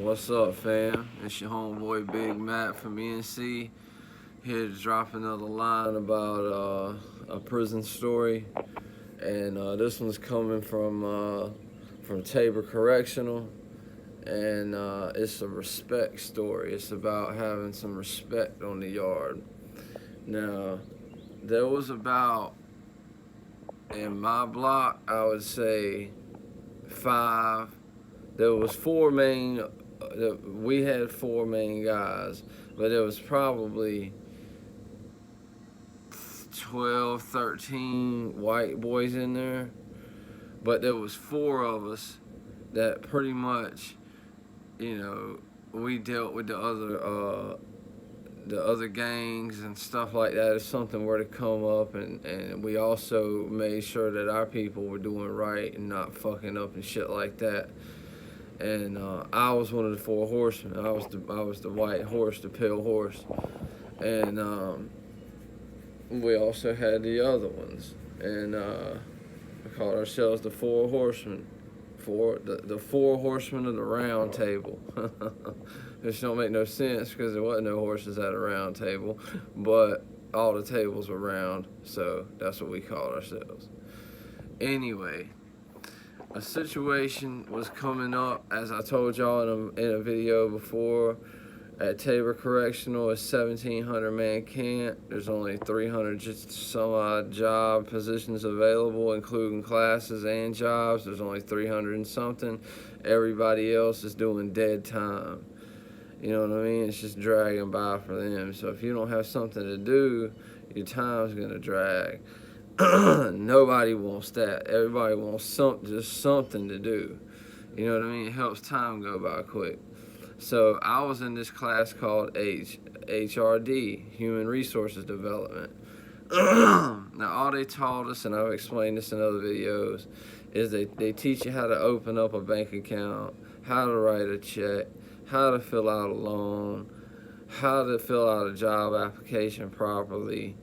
What's up, fam? It's your homeboy Big Matt from ENC, here to drop another line about a prison story, and this one's coming from Tabor Correctional, and it's a respect story. It's about having some respect on the yard. Now, there was about, in my block, I would say 5. There was 4 main. We had 4 main guys, but there was probably 12, 13 white boys in there. But there was 4 of us that pretty much, we dealt with the other gangs and stuff like that. If something were to come up, and we also made sure that our people were doing right and not fucking up and shit like that. And I was one of the 4 horsemen. I was the white horse, the pale horse, and we also had the other ones, and we called ourselves the 4 horsemen, the 4 horsemen of the round table. Which don't make no sense because there wasn't no horses at a round table, but all the tables were round, so that's what we called ourselves. Anyway. A situation was coming up, as I told y'all in a video before, at Tabor Correctional, a 1,700 man camp. There's only 300 some odd job positions available, including classes and jobs. There's only 300 and something. Everybody else is doing dead time. You know what I mean? It's just dragging by for them. So if you don't have something to do, your time's gonna drag. Nobody wants that. Everybody wants just something to do. You know what I mean? It helps time go by quick. So I was in this class called HRD, Human Resources Development. Now all they taught us, and I've explained this in other videos, is they teach you how to open up a bank account, how to write a check, how to fill out a loan, how to fill out a job application properly,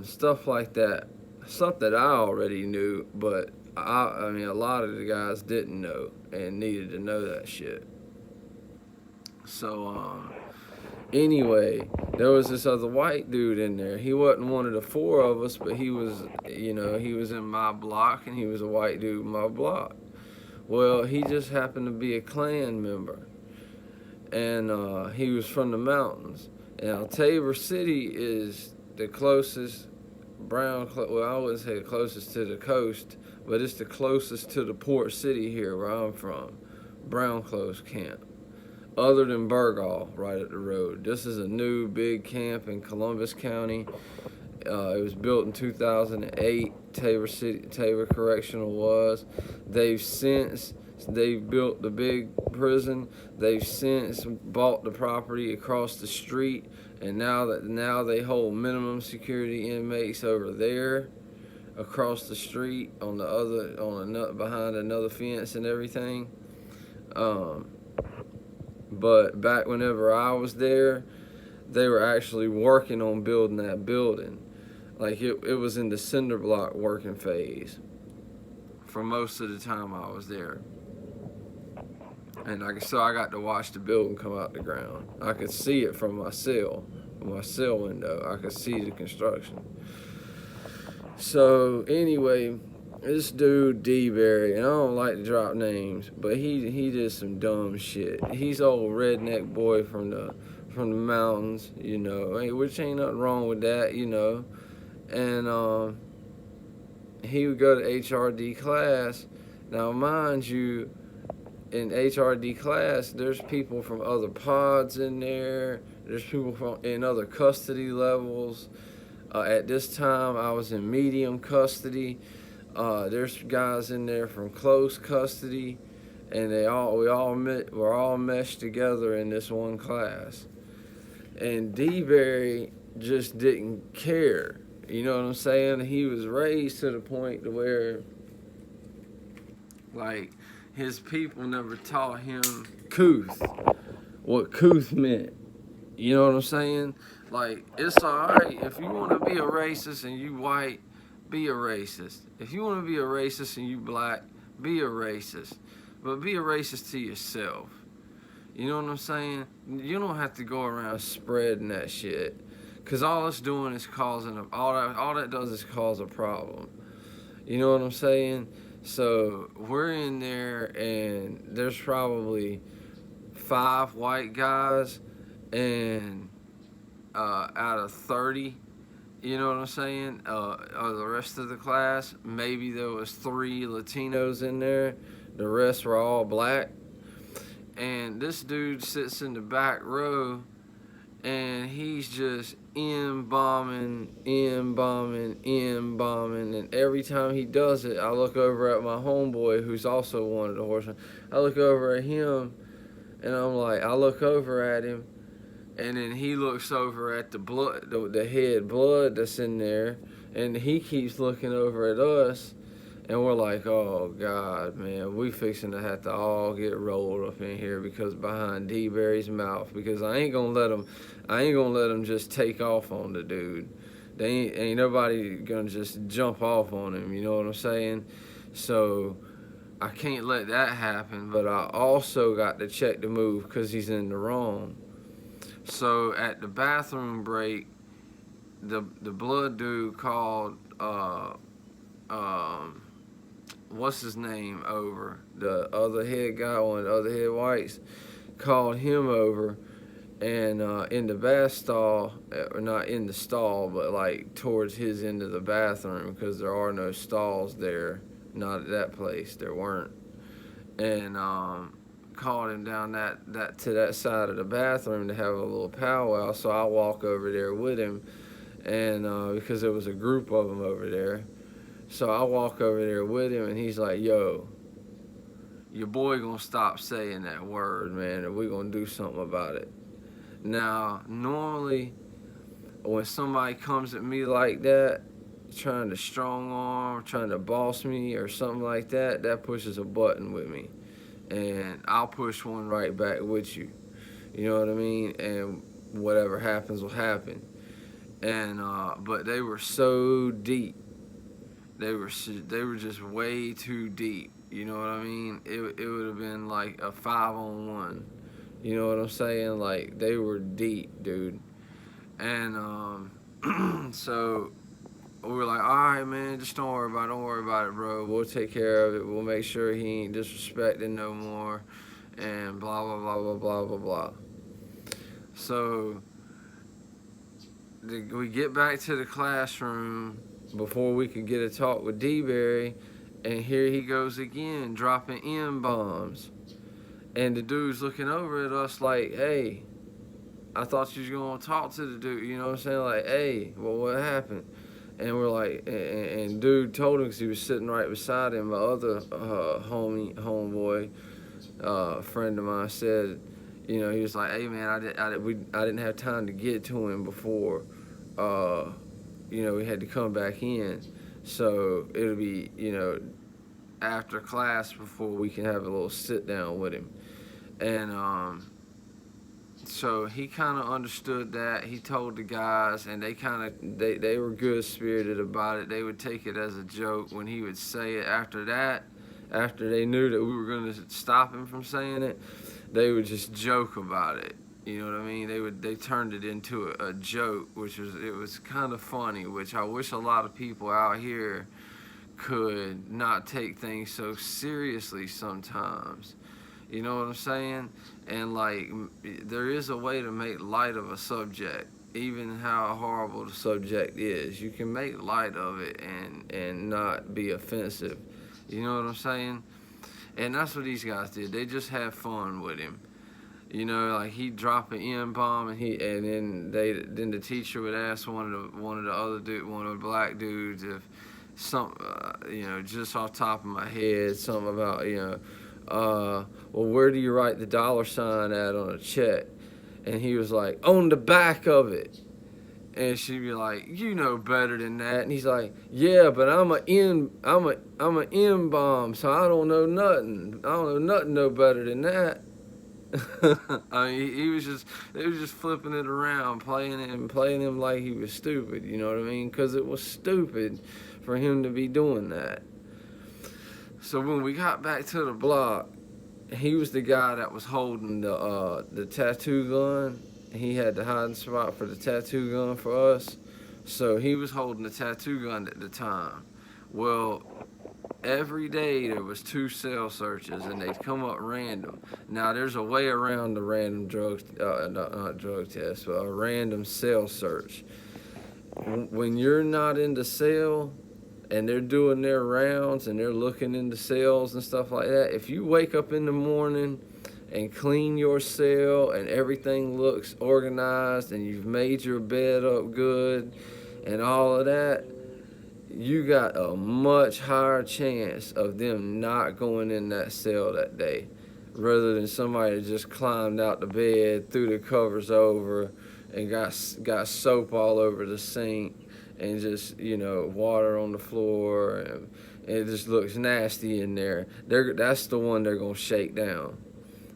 stuff like that. Stuff that I already knew, but I mean, a lot of the guys didn't know and needed to know that shit. So, anyway, there was this other white dude in there. He wasn't one of the 4 of us, but he was, he was in my block, and he was a white dude in my block. Well, he just happened to be a Klan member, and he was from the mountains. Now, Tabor City is the closest well, I wouldn't say the closest to the coast, but it's the closest to the port city here where I'm from, Brownclose Camp, other than Burgall, right up the road. This is a new big camp in Columbus County. It was built in 2008. Tabor Correctional was. They've built the big prison. They've since bought the property across the street, and now they hold minimum security inmates over there, across the street behind another fence and everything. But back whenever I was there, they were actually working on building that building. Like it was in the cinder block working phase for most of the time I was there. And so I got to watch the building come out the ground. I could see it from my cell window. I could see the construction. So anyway, this dude D-Berry, and I don't like to drop names, but he did some dumb shit. He's old redneck boy from the mountains, which ain't nothing wrong with that, And he would go to HRD class. Now, mind you, in HRD class, there's people from other pods in there. There's people in other custody levels. At this time, I was in medium custody. There's guys in there from close custody, and we're all meshed together in this one class. And D-Berry just didn't care. You know what I'm saying? He was raised to the point to where, like, his people never taught him what couth meant. You know what I'm saying? Like, it's alright if you want to be a racist and you white, be a racist. If you want to be a racist and you black, be a racist. But be a racist to yourself. You know what I'm saying? You don't have to go around spreading that shit, cause all it's doing is causing all that does is cause a problem. You know what I'm saying? So we're in there, and there's probably 5 white guys, and out of 30, you know what I'm saying? The rest of the class, maybe there was 3 Latinos in there. The rest were all black. And this dude sits in the back row, and he's just bombing, bombing. And every time he does it, I look over at my homeboy, who's also one of the horsemen. I look over at him, and I look over at him, and then he looks over at the blood, the head blood that's in there, and he keeps looking over at us, and we're like, oh God, man, we fixing to have to all get rolled up in here because behind D Berry's mouth, because I ain't gonna let him just take off on the dude. They ain't nobody gonna just jump off on him. You know what I'm saying? So I can't let that happen. But I also got to check the move because he's in the wrong. So at the bathroom break, the blood dude called what's his name over, the other head guy, one of the other head whites, called him over, and in the bath stall, or not in the stall, but like towards his end of the bathroom, because there are no stalls there, not at that place, there weren't, and called him down that to that side of the bathroom to have a little powwow. So I walk over there with him, and because there was a group of them over there. So I walk over there with him, and he's like, yo, your boy gonna stop saying that word, man, and we gonna do something about it. Now, normally, when somebody comes at me like that, trying to strong arm, trying to boss me or something like that, that pushes a button with me. And I'll push one right back with you. You know what I mean? And whatever happens will happen. And, but they were so deep. They were just way too deep. You know what I mean? It would have been like a 5-on-1. You know what I'm saying? Like, they were deep, dude. And so we were like, all right, man, just don't worry about it, bro. We'll take care of it. We'll make sure he ain't disrespecting no more, and blah blah blah blah blah blah blah. So we get back to the classroom before we could get a talk with D-Berry, and here he goes again, dropping M-bombs. And the dude's looking over at us like, hey, I thought you was going to talk to the dude, you know what I'm saying? Like, hey, well, what happened? And we're like, and dude told him, because he was sitting right beside him, my other homeboy, friend of mine, said, you know, he was like, hey, man, I didn't have time to get to him before, you know, we had to come back in. So it'll be, you know, after class before we can have a little sit down with him. And so he kind of understood that. He told the guys, and they were good spirited about it. They would take it as a joke when he would say it. After that, after they knew that we were going to stop him from saying it, they would just joke about it. You know what I mean? They turned it into a joke, it was kind of funny, which I wish a lot of people out here could not take things so seriously sometimes. You know what I'm saying? And like, there is a way to make light of a subject, even how horrible the subject is. You can make light of it and not be offensive. You know what I'm saying? And that's what these guys did. They just had fun with him. You know, like he'd drop an M-bomb, and then the teacher would ask one of the black dudes if you know, just off the top of my head, something about, you know, well, where do you write the $sign at on a check? And he was like, on the back of it. And she'd be like, you know better than that. And he's like, yeah, but I'm a M-bomb, so I don't know nothing. I don't know nothing no better than that. I mean, they was just flipping it around, playing him like he was stupid, you know what I mean? Because it was stupid for him to be doing that. So when we got back to the block, he was the guy that was holding the tattoo gun. He had the hiding spot for the tattoo gun for us. So he was holding the tattoo gun at the time. Well, every day there was 2 cell searches and they'd come up random. Now there's a way around the random drug, not drug test, but a random cell search. When you're not in the cell and they're doing their rounds and they're looking into cells and stuff like that, if you wake up in the morning and clean your cell and everything looks organized and you've made your bed up good and all of that, you got a much higher chance of them not going in that cell that day rather than somebody that just climbed out the bed, threw the covers over, and got soap all over the sink and just, water on the floor, and it just looks nasty in there. That's the one they're gonna shake down,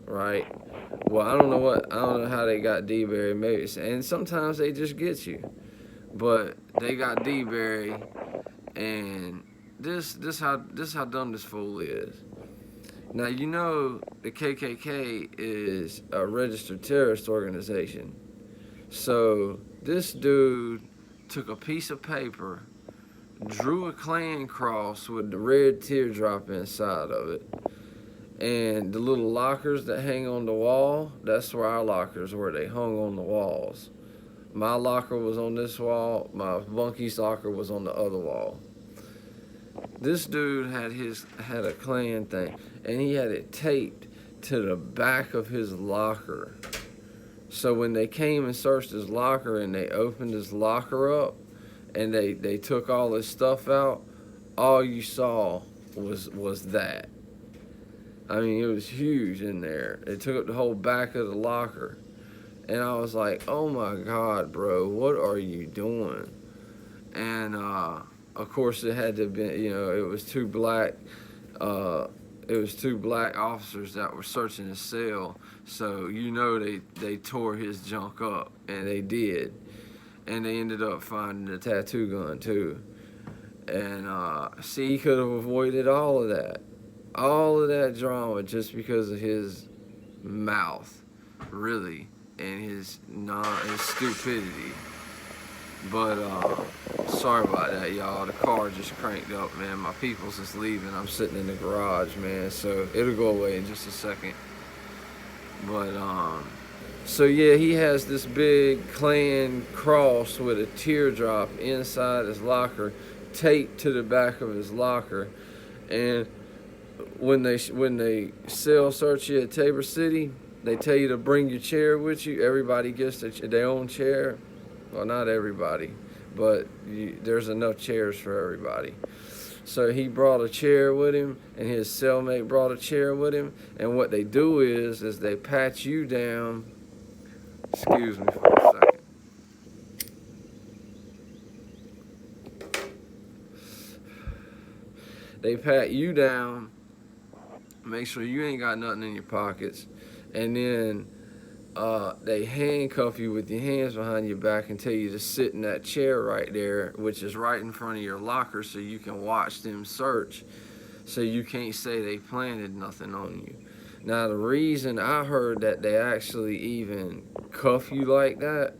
right? Well, I don't know how they got D-Berry, maybe, and sometimes they just get you, but they got D-Berry, and this how dumb this fool is. Now the KKK is a registered terrorist organization. So this dude took a piece of paper, drew a Klan cross with the red teardrop inside of it, and the little lockers that hang on the wall, that's where our lockers were. They hung on the walls. My locker was on this wall, my bunky's locker was on the other wall. This dude had a Klan thing, and he had it taped to the back of his locker. So when they came and searched his locker and they opened his locker up and they took all his stuff out, all you saw was that. I mean, it was huge in there. It took up the whole back of the locker. And I was like, oh my God, bro, what are you doing? And of course it had to be, it was two black officers that were searching his cell, so they tore his junk up, and they did, and they ended up finding the tattoo gun too. And see, he could have avoided all of that drama just because of his mouth, really, and his stupidity. But sorry about that, y'all. The car just cranked up, man. My people's just leaving. I'm sitting in the garage, man. So it'll go away in just a second. But so yeah, he has this big Klan cross with a teardrop inside his locker, taped to the back of his locker. And when they cell search you at Tabor City, they tell you to bring your chair with you. Everybody gets their own chair. Well, not everybody, but there's enough chairs for everybody. So he brought a chair with him, and his cellmate brought a chair with him. And what they do is they pat you down. Excuse me for a second. They pat you down, make sure you ain't got nothing in your pockets, and then they handcuff you with your hands behind your back and tell you to sit in that chair right there, which is right in front of your locker, so you can watch them search, so you can't say they planted nothing on you. Now, the reason I heard that they actually even cuff you like that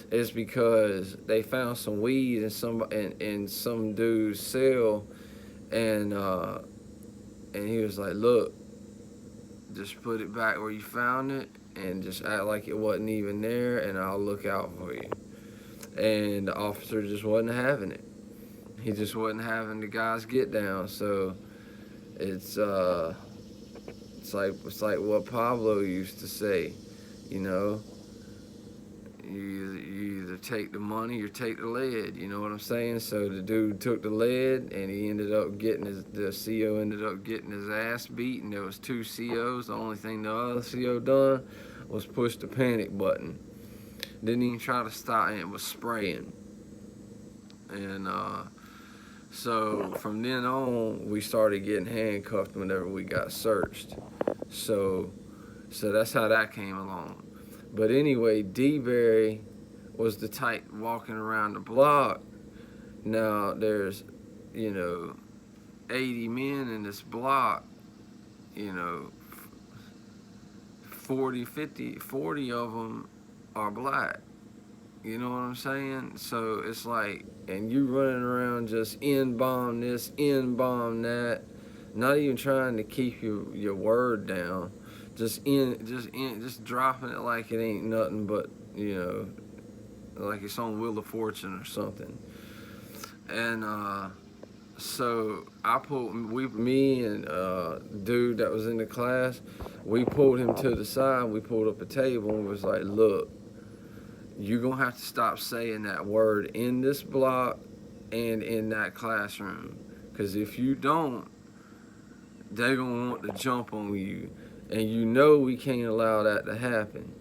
is because they found some weed in some dude's cell, and he was like, look, just put it back where you found it, and just act like it wasn't even there, and I'll look out for you. And the officer just wasn't having it. He just wasn't having the guys get down. So it's like what Pablo used to say, You either take the money or take the lead. You know what I'm saying? So the dude took the lead, and he ended up the CO ended up getting his ass beat, and there was 2 COs. The only thing the other CO done was push the panic button. Didn't even try to stop, and it was spraying. And so from then on, we started getting handcuffed whenever we got searched. So that's how that came along. But anyway, D-Berry was the type walking around the block. Now there's, 80 men in this block, 40, 50, 40 of them are black. You know what I'm saying? So it's like, and you running around just in-bomb this, in-bomb that, not even trying to keep your word down, just dropping it like it ain't nothing but, you know, like it's on Wheel of Fortune or something. And so me and dude that was in the class, we pulled him to the side. We pulled up a table and was like, look, you're going to have to stop saying that word in this block and in that classroom. Because if you don't, they're going to want to jump on you. And you know we can't allow that to happen.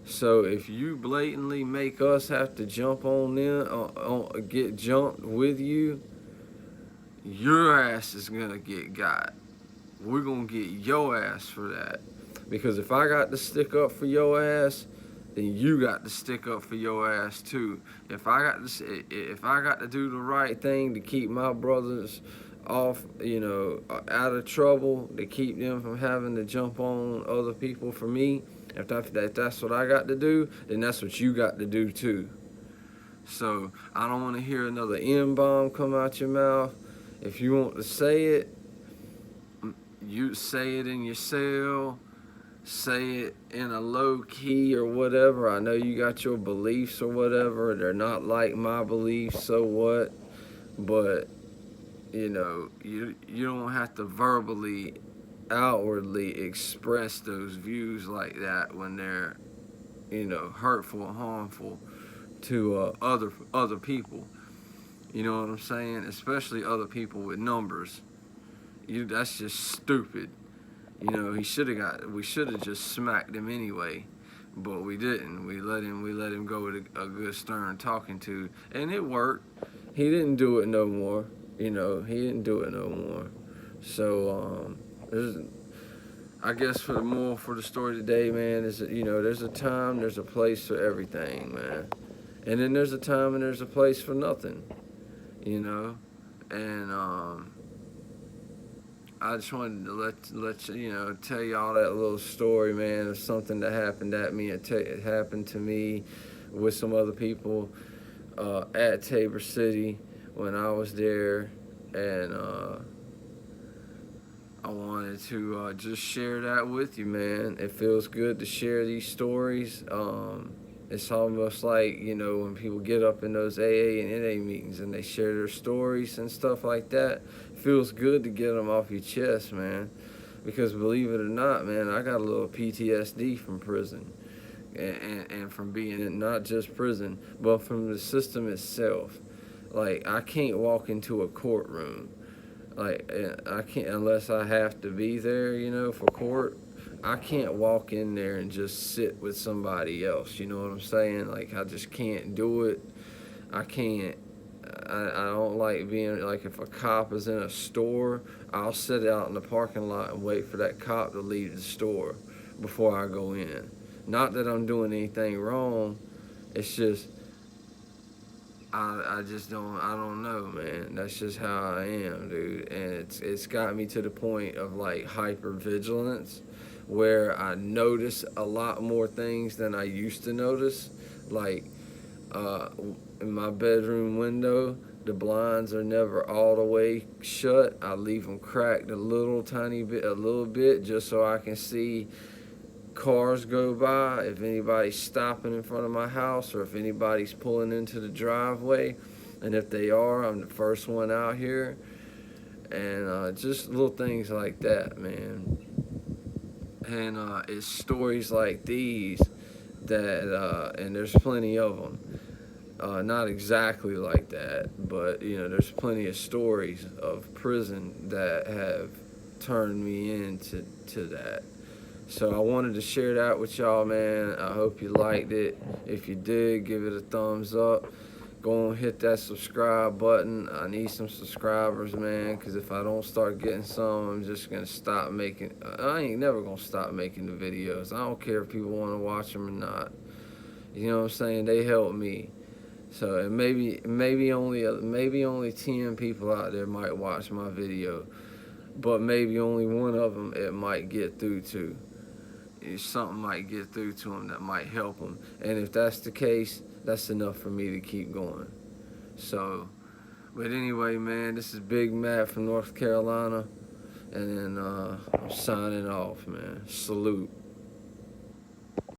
So if you blatantly make us have to jump on them, get jumped with you, your ass is going to get got. We're going to get your ass for that. Because if I got to stick up for your ass, then you got to stick up for your ass too. If I got to do the right thing to keep my brothers off, you know, out of trouble, to keep them from having to jump on other people for me, if that's what I got to do, then that's what you got to do too. So I don't want to hear another N-bomb come out your mouth. If you want to say it, you say it in your cell. Say it in a low key or whatever. I know you got your beliefs or whatever. They're not like my beliefs, so what? But, you know, you don't have to verbally, outwardly express those views like that when they're, you know, hurtful and harmful to other people. You know what I'm saying? Especially other people with numbers. That's just stupid. You know, we should have just smacked him anyway, but we didn't. We let him go with a good stern talking to, and it worked. He didn't do it no more. You know, he didn't do it no more. So, I guess for the story today, man, is that, you know, there's a time, there's a place for everything, man. And then there's a time and there's a place for nothing, you know. And, I just wanted to let you know, tell y'all that little story, man, of something that happened at me. It happened to me with some other people at Tabor City when I was there, and I wanted to just share that with you, man. It feels good to share these stories. It's almost like, you know, when people get up in those AA and NA meetings and they share their stories and stuff like that, it feels good to get them off your chest, man. Because believe it or not, man, I got a little PTSD from prison. And from being in not just prison, but from the system itself. Like, I can't walk into a courtroom. Like, I can't, unless I have to be there, you know, for court. I can't walk in there and just sit with somebody else, you know what I'm saying? Like, I just can't do it. I can't. I don't like being, like, if a cop is in a store, I'll sit out in the parking lot and wait for that cop to leave the store before I go in. Not that I'm doing anything wrong. It's just, I don't know, man. That's just how I am, dude. And it's got me to the point of, like, hypervigilance, where I notice a lot more things than I used to notice. Like, in my bedroom window, the blinds are never all the way shut. I leave them cracked a little bit, just so I can see cars go by, if anybody's stopping in front of my house, or if anybody's pulling into the driveway. And if they are, I'm the first one out here. And just little things like that, man. And it's stories like these that, and there's plenty of them. Not exactly like that, but, you know, there's plenty of stories of prison that have turned me into that. So I wanted to share that with y'all, man. I hope you liked it. If you did, give it a thumbs up. Go and hit that subscribe button. I need some subscribers, man, because if I don't start getting some, I'm just going to stop making... I ain't never going to stop making the videos. I don't care if people want to watch them or not. You know what I'm saying? They help me. So and maybe only 10 people out there might watch my video, but maybe only one of them it might get through to. something might get through to them that might help them. And if that's the case, that's enough for me to keep going. So, but anyway, man, this is Big Matt from North Carolina, and then I'm signing off, man. Salute.